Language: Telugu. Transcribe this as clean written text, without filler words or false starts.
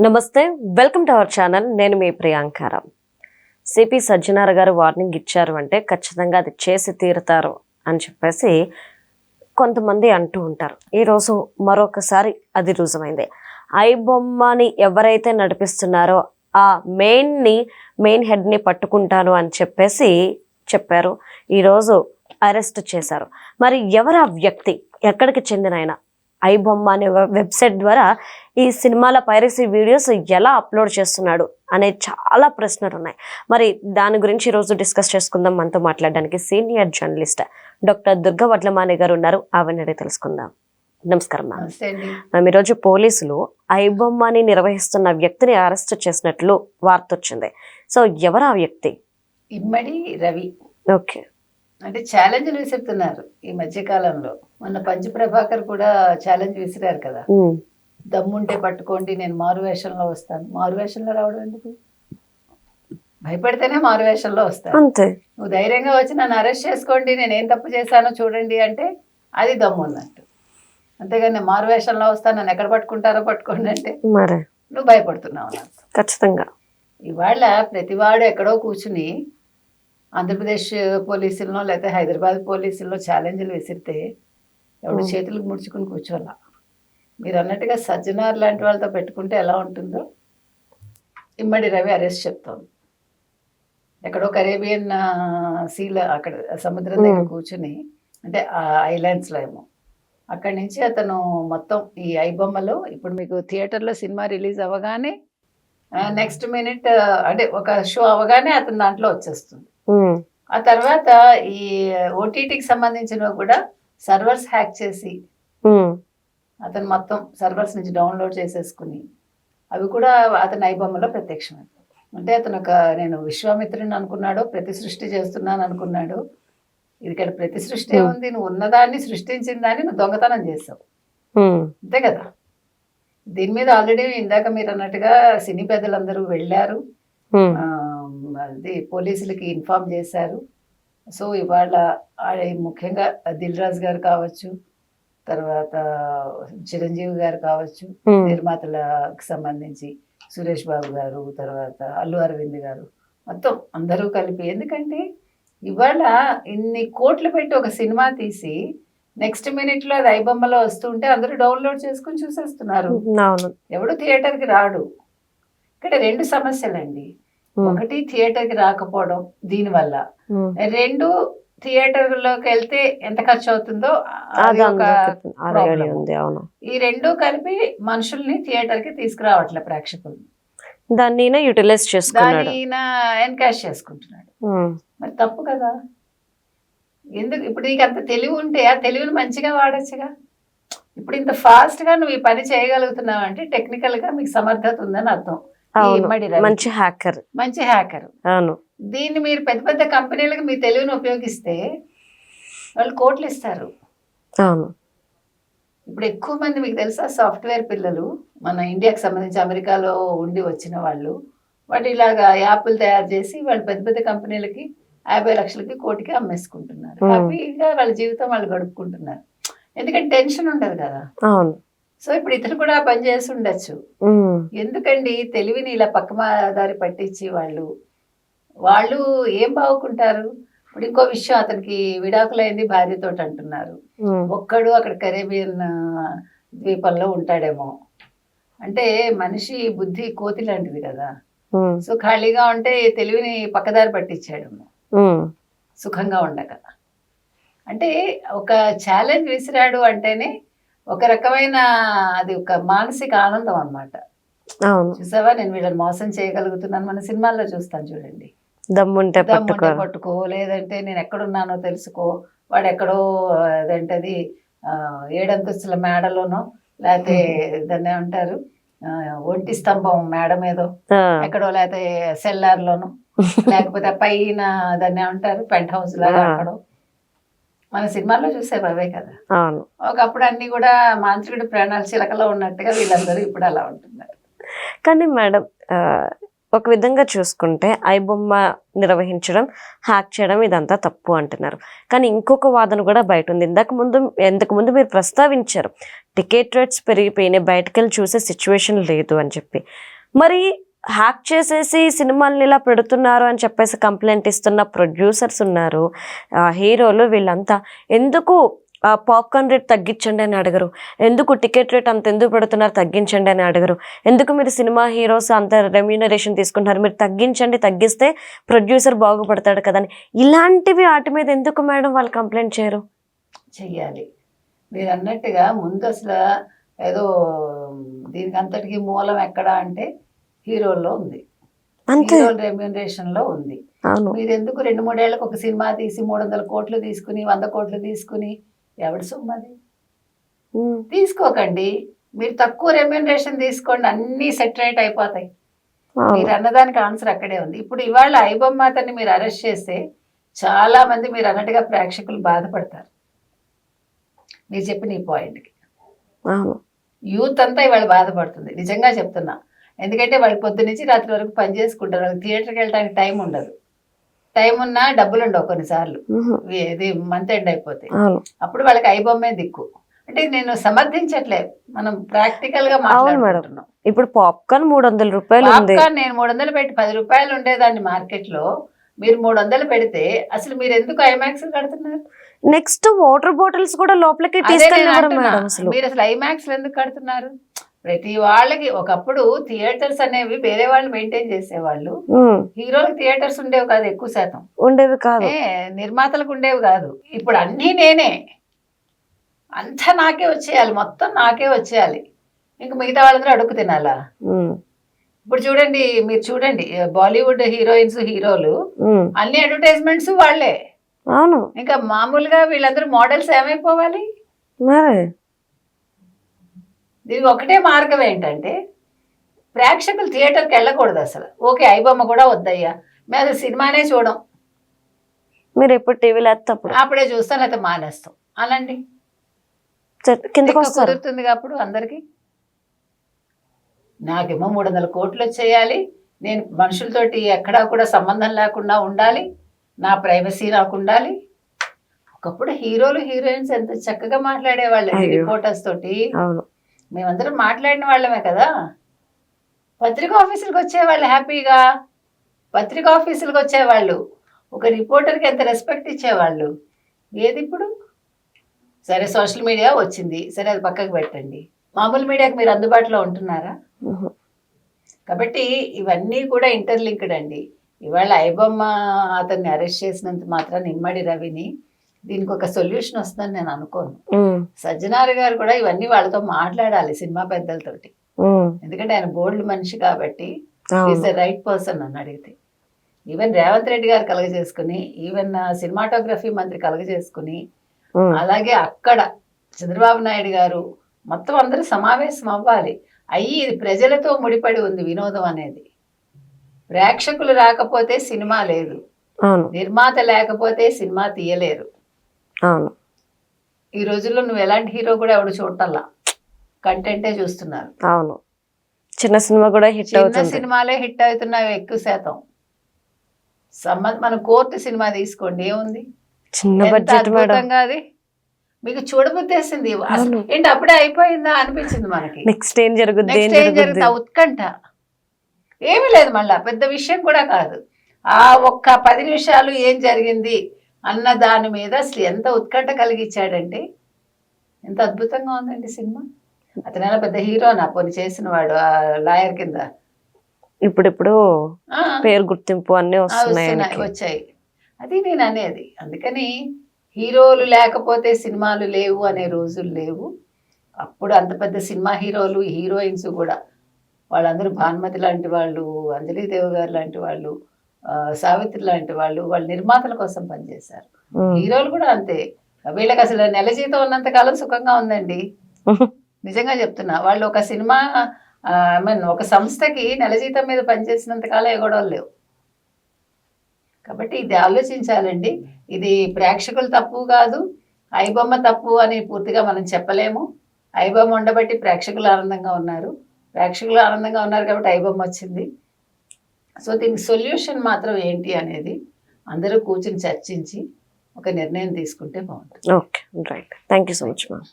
నమస్తే, వెల్కమ్ టు అవర్ ఛానల్. నేను మీ ప్రియాంకారాం. సిపి సజ్జనార్ గారు వార్నింగ్ ఇచ్చారు అంటే ఖచ్చితంగా అది చేసి తీరుతారు అని చెప్పేసి కొంతమంది అంటూ ఉంటారు. ఈరోజు మరొకసారి అది రుజువైంది. ఐబొమ్మని ఎవరైతే నడిపిస్తున్నారో ఆ మెయిన్ హెడ్ని పట్టుకుంటాను అని చెప్పేసి చెప్పారు. ఈరోజు అరెస్ట్ చేశారు. మరి ఎవరు ఆ వ్యక్తి, ఎక్కడికి చెందిన ఆయన? ఐబొమ్మ అనే వెబ్సైట్ ద్వారా ఈ సినిమాల పైరసీ వీడియోస్ ఎలా అప్లోడ్ చేస్తున్నాడు అనే చాలా ప్రశ్నలు ఉన్నాయి. మరి దాని గురించి ఈరోజు డిస్కస్ చేసుకుందాం. మనతో మాట్లాడడానికి సీనియర్ జర్నలిస్ట్ డాక్టర్ దుర్గా వడ్లమానే గారు ఉన్నారు. ఆవిడ తెలుసుకుందాం. నమస్కారం మ్యామ్. ఈరోజు పోలీసులు ఐబొమ్మని నిర్వహిస్తున్న వ్యక్తిని అరెస్ట్ చేసినట్లు వార్త వచ్చింది. సో ఎవరు ఆ వ్యక్తి? ఇమ్మడి రవి. ఓకే. అంటే ఛాలెంజ్లు విసురుతున్నారు ఈ మధ్య కాలంలో. మొన్న పంచ ప్రభాకర్ కూడా ఛాలెంజ్ విసిరారు కదా, దమ్ముంటే పట్టుకోండి, నేను మారువేషంలో వస్తాను. మారువేషంలో రావడం ఎందుకు? భయపడితేనే మారువేషంలో వస్తాను. అంతే. నువ్వు ధైర్యంగా వచ్చి నన్ను అరెస్ట్ చేసుకోండి, నేనేం తప్పు చేశానో చూడండి అంటే అది దమ్ము ఉన్నట్టు. అంతేగాని నేను మారువేషంలో వస్తాను, నన్ను ఎక్కడ పట్టుకుంటారో పట్టుకోండి అంటే మరి నువ్వు భయపడుతున్నావు నాకు. ఖచ్చితంగా ఇవాళ ప్రతివాడు ఎక్కడో కూర్చుని ఆంధ్రప్రదేశ్ పోలీసులను లేకపోతే హైదరాబాద్ పోలీసుల్లో ఛాలెంజ్లు విసిరితే ఎవడు చేతులకు ముడుచుకుని కూర్చోాల. మీరు అన్నట్టుగా సజ్జనార్ లాంటి వాళ్ళతో పెట్టుకుంటే ఎలా ఉంటుందో ఇమ్మడి రవి అరెస్ట్ చెప్తోంది. ఎక్కడో కరేబియన్ సీల అక్కడ సముద్రం దగ్గర కూర్చుని, అంటే ఐలాండ్స్లో ఏమో, అక్కడి నుంచి అతను మొత్తం ఈ ఐబొమ్మలో ఇప్పుడు మీకు థియేటర్లో సినిమా రిలీజ్ అవ్వగానే నెక్స్ట్ మినిట్ అంటే ఒక షో అవగానే అతను దాంట్లో వచ్చేస్తుంది. ఆ తర్వాత ఈ ఓటీటీకి సంబంధించినవి కూడా సర్వర్స్ హ్యాక్ చేసి అతను మొత్తం సర్వర్స్ నుంచి డౌన్లోడ్ చేసేసుకుని అవి కూడా అతని ఐబొమ్మలో ప్రత్యక్షమైంది. అంటే అతను నేను విశ్వామిత్రుని అనుకున్నాడో, ప్రతి సృష్టి చేస్తున్నాను అనుకున్నాడు. ఇది ఇక్కడ ప్రతి సృష్టి ఉంది, నువ్వు ఉన్నదాన్ని సృష్టించిన దాన్ని నువ్వు దొంగతనం చేసావు, అంతే కదా. దీని మీద ఆల్రెడీ ఇందాక మీరు అన్నట్టుగా సినీ పెద్దలందరూ వెళ్ళారు, అది పోలీసులకి ఇన్ఫార్మ్ చేశారు. సో ఇవాళ ముఖ్యంగా దిల్ రాజు గారు కావచ్చు, తర్వాత చిరంజీవి గారు కావచ్చు, నిర్మాతలకు సంబంధించి సురేష్ బాబు గారు, తర్వాత అల్లు అరవింద్ గారు, మొత్తం అందరూ కలిపి. ఎందుకంటే ఇవాళ ఇన్ని కోట్లు పెట్టి ఒక సినిమా తీసి నెక్స్ట్ మినిట్ లో అది ఐబొమ్మలో వస్తుంటే అందరూ డౌన్లోడ్ చేసుకుని చూసేస్తున్నారు. ఎవడు థియేటర్కి రాడు. ఇక్కడ రెండు సమస్యలండి. ఒకటి థియేటర్కి రాకపోవడం దీనివల్ల, రెండు థియేటర్లోకి వెళ్తే ఎంత ఖర్చు అవుతుందో ఈ రెండు కలిపి మనుషుల్ని థియేటర్కి తీసుకురావట్లే ప్రేక్షకులు. దాన్ని యూటిలైజ్ చేసుకున్నాడు, ఎన్కాష్ చేసుకుంటున్నాడు. మరి తప్పు కదా. ఎందుకు? ఇప్పుడు నీకు అంత తెలివి ఉంటే ఆ తెలివిని మంచిగా వాడచ్చుగా. ఇప్పుడు ఇంత ఫాస్ట్ గా నువ్వు ఈ పని చేయగలుగుతున్నావు అంటే టెక్నికల్ గా మీకు సమర్థత ఉందని అర్థం. మంచి హ్యాకర్. అవును. దీన్ని మీరు పెద్ద పెద్ద కంపెనీలకు మీ తెలివిని ఉపయోగిస్తే వాళ్ళు కోట్లు ఇస్తారు. అవును. ఇప్పుడు ఎక్కువ మంది మీకు తెలుసా సాఫ్ట్వేర్ పిల్లలు మన ఇండియాకి సంబంధించి అమెరికాలో ఉండి వచ్చిన వాళ్ళు, వాటి ఇలాగా యాప్లు తయారు చేసి వాళ్ళు పెద్ద పెద్ద కంపెనీలకి 50 లక్షలకి కోటికి అమ్మేసుకుంటున్నారు. హ్యాపీగా వాళ్ళ జీవితం వాళ్ళు గడుపుకుంటున్నారు. ఎందుకంటే టెన్షన్ ఉండదు కదా. అవును. సో ఇప్పుడు ఇతను కూడా పని చేసి ఉండొచ్చు. ఎందుకండి తెలివిని ఇలా పక్కదారి పట్టించి వాళ్ళు ఏం బాగుకుంటారు. ఇప్పుడు ఇంకో విషయం, అతనికి విడాకులైంది భార్యతో అంటున్నారు. ఒక్కడు అక్కడ కరేబియన్ ద్వీపంలో ఉంటాడేమో. అంటే మనిషి బుద్ధి కోతి లాంటిది కదా. సో ఖాళీగా ఉంటే తెలివిని పక్కదారి పట్టించాడేమో సుఖంగా ఉండక. అంటే ఒక ఛాలెంజ్ విసిరాడు అంటేనే ఒక రకమైన అది ఒక మానసిక ఆనందం అన్నమాట. చూసావా, నేను వీళ్ళని మోసం చేయగలుగుతున్నాను. మన సినిమాల్లో చూస్తాను చూడండి, దమ్ముంటే పట్టుకో, లేదంటే నేను ఎక్కడున్నానో తెలుసుకో, వాడు ఎక్కడో అదేంటది 7 అంతస్తుల మేడలోనో, లేకపోతే దాన్ని ఏమంటారు ఒంటి స్తంభం మేడ మీదో ఎక్కడో, లేకపోతే సెల్లార్ లోనో, లేకపోతే పైన దాన్ని ఏమంటారు పెంట్ హౌస్ లాగా అక్కడో. మన సినిమాల్లో చూసేవి అవే కదా. ఒకప్పుడు అన్ని కూడా మాంత్రికుడి ప్రాణాలు చిలకలో ఉన్నట్టుగా వీళ్ళందరూ ఇప్పుడు అలా ఉంటున్నారు. కానీ మేడం, ఒక విధంగా చూసుకుంటే ఐబొమ్మ నిర్వహించడం, హ్యాక్ చేయడం ఇదంతా తప్పు అంటున్నారు. కానీ ఇంకొక వాదన కూడా బయట ఉంది. ఇంతకు ముందు మీరు ప్రస్తావించారు, టికెట్ రేట్స్ పెరిగిపోయినాయి, బయటకు వెళ్ళి చూసే సిచ్యువేషన్ లేదు అని చెప్పి. మరి హ్యాక్ చేసేసి సినిమాల్ని ఇలా పెడుతున్నారు అని చెప్పేసి కంప్లైంట్ ఇస్తున్న ప్రొడ్యూసర్స్ ఉన్నారు, హీరోలు, వీళ్ళంతా ఎందుకు పాప్కార్న్ రేట్ తగ్గించండి అని అడగరు, ఎందుకు టికెట్ రేట్ అంత ఎందుకు పెడుతున్నారు తగ్గించండి అని అడగరు, ఎందుకు మీరు సినిమా హీరోస్ అంత రెమ్యూనరేషన్ తీసుకుంటున్నారు, మీరు తగ్గించండి, తగ్గిస్తే ప్రొడ్యూసర్ బాగుపడతాడు కదా అని. ఇలాంటివి వాటి మీద ఎందుకు మేడం వాళ్ళు కంప్లైంట్ చేయరు? చెయ్యాలి. మీరు అన్నట్టుగా ముందు అసలు ఏదో దీనికి అంతటికి మూలం ఎక్కడ అంటే హీరోల్లో ఉంది, హీరోల రెమ్యూనరేషన్ లో ఉంది. మీరు ఎందుకు 2-3 ఏళ్ళకి ఒక సినిమా తీసి 300 కోట్లు తీసుకుని 100 కోట్లు తీసుకుని ఎవడి సొమ్మది తీసుకోకండి. మీరు తక్కువ రెమ్యూనరేషన్ తీసుకోండి, అన్ని సెటరేట్ అయిపోతాయి. మీరు అన్నదానికి ఆన్సర్ అక్కడే ఉంది. ఇప్పుడు ఇవాళ ఐబొమ్మ అతన్ని మీరు అరెస్ట్ చేస్తే చాలా మంది మీరు అన్నట్టుగా ప్రేక్షకులు బాధపడతారు. మీరు చెప్పిన ఈ పాయింట్కి యూత్ అంతా ఇవాళ బాధపడుతుంది, నిజంగా చెప్తున్నా. ఎందుకంటే వాళ్ళు పొద్దు నుంచి రాత్రి వరకు పని చేసుకుంటారు, వాళ్ళకి థియేటర్కి వెళ్ళడానికి టైం ఉండదు. టైం ఉన్నా డబ్బులు ఉండవు కొన్నిసార్లు, ఇది మంత్ ఎండ్ అయిపోతే. అప్పుడు వాళ్ళకి ఐబొమ్మే దిక్కు. అంటే నేను సమర్థించట్లేదు, మనం ప్రాక్టికల్ గా మాట్లాడుకుంటున్నాం. ఇప్పుడు పాప్కార్న్ 300 రూపాయలు, పాప్కార్న్ నేను 300 పెట్టి 10 రూపాయలు ఉండేదాన్ని మార్కెట్ లో, మీరు 300 పెడితే అసలు మీరు ఎందుకు ఐమాక్స్ కడుతున్నారు? నెక్స్ట్ వాటర్ బాటిల్స్ కూడా లోపలికి తీసుకెళ్ళినారు మేడం. మీరు అసలు ఐమాక్స్ ఎందుకు కడుతున్నారు? ప్రతి వాళ్ళకి ఒకప్పుడు థియేటర్స్ అనేవి వేరే వాళ్ళు మెయింటైన్ చేసేవాళ్ళు, హీరోలకు థియేటర్స్ ఉండేవి కాదు, ఎక్కువ శాతం ఉండేవి కాదు, నిర్మాతలకు ఉండేవి కాదు. ఇప్పుడు అన్నీ నేనే, అంతా నాకే వచ్చేయాలి, మొత్తం నాకే వచ్చేయాలి, ఇంకా మిగతా వాళ్ళందరూ అడుగు తినాలా? ఇప్పుడు చూడండి, మీరు చూడండి బాలీవుడ్ హీరోయిన్స్ హీరోలు అన్ని అడ్వర్టైజ్మెంట్స్ వాళ్ళే. అవును, ఇంకా మామూలుగా వీళ్ళందరూ మోడల్స్ ఏమైపోవాలి? దీనికి ఒకటే మార్గం ఏంటంటే ప్రేక్షకులు థియేటర్కి వెళ్ళకూడదు అసలు. ఓకే, ఐబొమ్మ కూడా వద్దయ్యా, మేము అసలు సినిమానే చూడం, మీరు ఎప్పుడు టీవీలో అప్పుడే చూస్తాను అయితే మానేస్తాం అనండి, కుదురుతుంది అప్పుడు అందరికి. నాకేమో 300 కోట్లు వచ్చేయాలి, నేను మనుషులతోటి ఎక్కడా కూడా సంబంధం లేకుండా ఉండాలి, నా ప్రైవసీ నాకు ఉండాలి. ఒకప్పుడు హీరోలు హీరోయిన్స్ ఎంత చక్కగా మాట్లాడేవాళ్ళు రిపోర్టర్స్ తోటి, మేమందరం మాట్లాడిన వాళ్ళమే కదా. పత్రికా ఆఫీసులకు వచ్చేవాళ్ళు హ్యాపీగా, పత్రికా ఆఫీసులకు వచ్చేవాళ్ళు, ఒక రిపోర్టర్కి ఎంత రెస్పెక్ట్ ఇచ్చేవాళ్ళు. ఏది ఇప్పుడు? సరే సోషల్ మీడియా వచ్చింది, సరే అది పక్కకు పెట్టండి, మామూలు మీడియాకి మీరు అందుబాటులో ఉంటున్నారా? కాబట్టి ఇవన్నీ కూడా ఇంటర్లింక్డ్ అండి. ఇవాళ ఐబొమ్మ అతన్ని అరెస్ట్ చేసినంత మాత్రాన్ని ఇమ్మడి రవిని దీనికి ఒక సొల్యూషన్ వస్తుందని నేను అనుకోను. సజ్జనార్ గారు కూడా ఇవన్నీ వాళ్ళతో మాట్లాడాలి, సినిమా పెద్దలతోటి. ఎందుకంటే ఆయన బోల్డ్ మనిషి కాబట్టి ఈజ్ ద రైట్ పర్సన్ అని అడిగితే. ఈవెన్ రేవంత్ రెడ్డి గారు కలగజేసుకుని, ఈవెన్ సినిమాటోగ్రఫీ మంత్రి కలగజేసుకుని, అలాగే అక్కడ చంద్రబాబు నాయుడు గారు, మొత్తం అందరూ సమావేశం అవ్వాలి. అయ్యి ఇది ప్రజలతో ముడిపడి ఉంది వినోదం అనేది. ప్రేక్షకులు రాకపోతే సినిమా లేదు, నిర్మాత లేకపోతే సినిమా తీయలేరు. ఈ రోజుల్లో నువ్వు ఎలాంటి హీరో కూడా ఎవడు చూడటల్లా, కంటెంటే చూస్తున్నారు. అవును, చిన్న సినిమా కూడా హిట్ అవుతుంది, సినిమాలే హిట్ అవుతున్నాయి ఎక్కువ శాతం. మన కోర్టు సినిమా తీసుకోండి, ఏముంది, చిన్న బడ్జెట్ మేడం, అది మీకు చూడబుద్ధేసింది. ఏంటి అప్పుడే అయిపోయిందా అనిపించింది మనకి. నెక్స్ట్ ఏం జరుగుతుంది ఉత్కంఠ ఏమీ లేదు, మళ్ళా పెద్ద విషయం కూడా కాదు. ఆ ఒక్క 10 నిమిషాలు ఏం జరిగింది అన్న దాని మీద అసలు ఎంత ఉత్కంఠ కలిగించాడంటే ఎంత అద్భుతంగా ఉందండి సినిమా. అతను ఎలా పెద్ద హీరోనా పోనీ చేసిన వాడు, ఆ లాయర్ కింద ఇప్పుడు పేరు గుర్తింపు అన్నీ వచ్చాయి. అది నేను అనేది. అందుకని హీరోలు లేకపోతే సినిమాలు లేవు అనే రోజులు లేవు. అప్పుడు అంత పెద్ద సినిమా హీరోలు హీరోయిన్స్ కూడా వాళ్ళందరూ భానుమతి లాంటి వాళ్ళు, అంజలీదేవి గారు లాంటి వాళ్ళు, సావిత్రి లాంటి వాళ్ళు, వాళ్ళు నిర్మాతల కోసం పనిచేశారు. హీరోలు కూడా అంతే. వీళ్ళకి అసలు నెల జీతం ఉన్నంత కాలం సుఖంగా ఉందండి, నిజంగా చెప్తున్నా. వాళ్ళు ఒక సినిమా ఒక సంస్థకి నెల జీతం మీద పనిచేసినంత కాలం ఏ గొడవలు లేవు. కాబట్టి ఇది ఆలోచించాలండి. ఇది ప్రేక్షకులు తప్పు కాదు, ఐబొమ్మ తప్పు అని పూర్తిగా మనం చెప్పలేము. ఐబొమ్మ ఉండబట్టి ప్రేక్షకులు ఆనందంగా ఉన్నారు, ప్రేక్షకులు ఆనందంగా ఉన్నారు కాబట్టి ఐబొమ్మ వచ్చింది. సో దీనికి సొల్యూషన్ మాత్రం ఏంటి అనేది అందరూ కూర్చుని చర్చించి ఒక నిర్ణయం తీసుకుంటే బాగుంటుంది. Okay, right. Thank you so much ma'am.